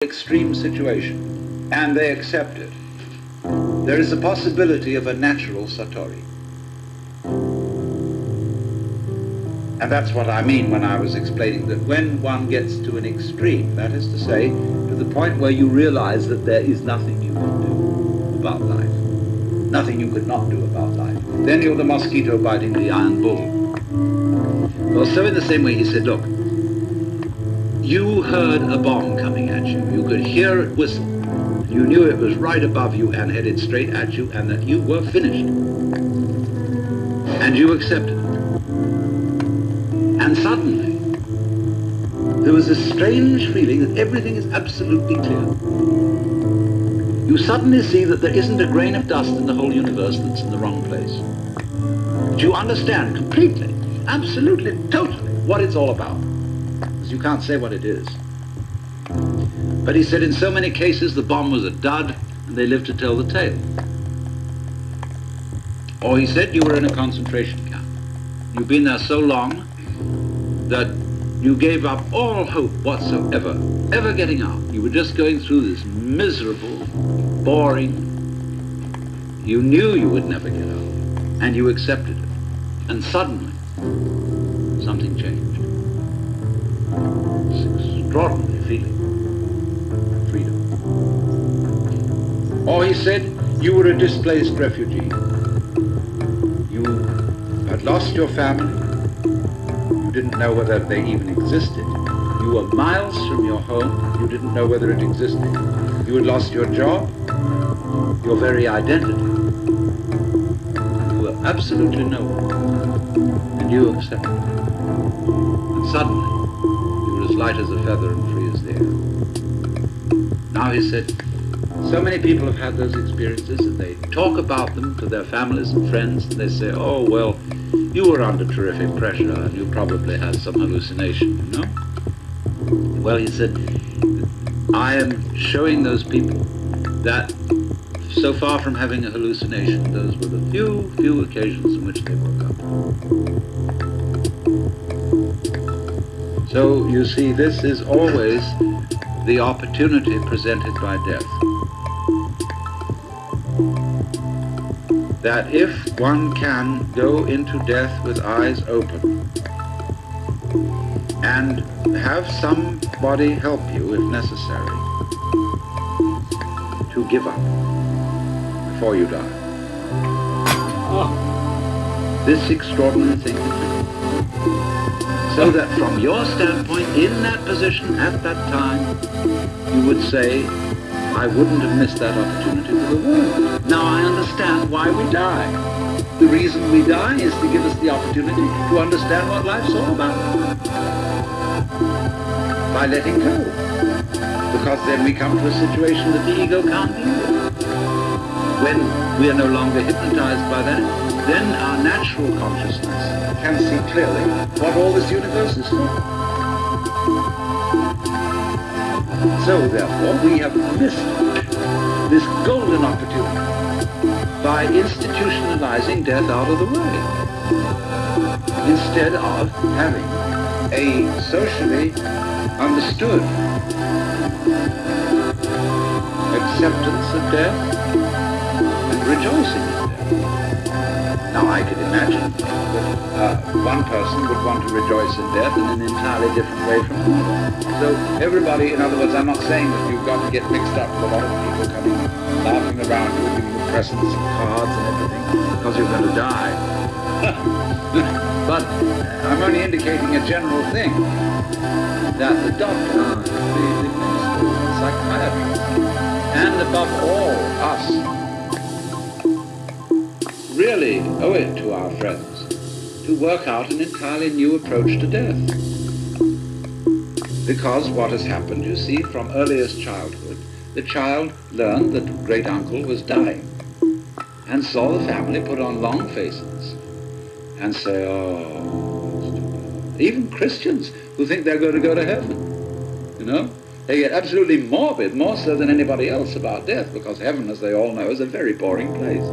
extreme situation, and they accept it. There is a possibility of a natural satori. And that's what I mean when I was explaining that when one gets to an extreme, that is to say, to the point where you realize that there is nothing you can do about life, nothing you could not do about life, then you're the mosquito biting the iron bull. Well, so in the same way he said, look, you heard a bomb coming at you. You could hear it whistle. You knew it was right above you and headed straight at you and that you were finished. And you accepted it. And suddenly, there was a strange feeling that everything is absolutely clear. You suddenly see that there isn't a grain of dust in the whole universe that's in the wrong place. But you understand completely, absolutely, totally what it's all about. Because you can't say what it is. But he said in so many cases the bomb was a dud and they lived to tell the tale. Or he said you were in a concentration camp. You've been there so long that you gave up all hope whatsoever, ever getting out. You were just going through this miserable, boring, you knew you would never get out, and you accepted it. And suddenly, something changed. It's an extraordinary feeling. Freedom. Or he said, you were a displaced refugee. You had lost your family. You didn't know whether they even existed. You were miles from your home. You didn't know whether it existed. You had lost your job, your very identity. You were absolutely no one. And you accepted it. And suddenly, you were as light as a feather and free as the air. Now he said, so many people have had those experiences and they talk about them to their families and friends and they say, oh, well, you were under terrific pressure and you probably had some hallucination, you know? Well, he said, I am showing those people that so far from having a hallucination, those were the few occasions in which they woke up. So, you see, this is always the opportunity presented by death. That if one can go into death with eyes open and have somebody help you, if necessary, to give up before you die. This extraordinary thing to do. So that from your standpoint, in that position, at that time, you would say, I wouldn't have missed that opportunity for the world. Now I understand why we die. The reason we die is to give us the opportunity to understand what life's all about. By letting go. Because then we come to a situation that the ego can't deal with. When we are no longer hypnotized by that, then our natural consciousness can see clearly what all this universe is for. So, therefore, we have missed this golden opportunity by institutionalizing death out of the way, instead of having a socially understood acceptance of death and rejoicing in death. Now, I could imagine that one person would want to rejoice in death in an entirely different way from another. So everybody, in other words, I'm not saying that you've got to get mixed up with a lot of people coming, laughing around you, giving you presents and cards and everything, because you're going to die. But I'm only indicating a general thing, that the doctor, the minister, the psychiatrist, and above all, us, really owe it to our friends to work out an entirely new approach to death. Because what has happened, you see, from earliest childhood, the child learned that great uncle was dying and saw the family put on long faces and say, oh, it's too bad. Even Christians who think they're going to go to heaven, you know, they get absolutely morbid, more so than anybody else, about death, because heaven, as they all know, is a very boring place.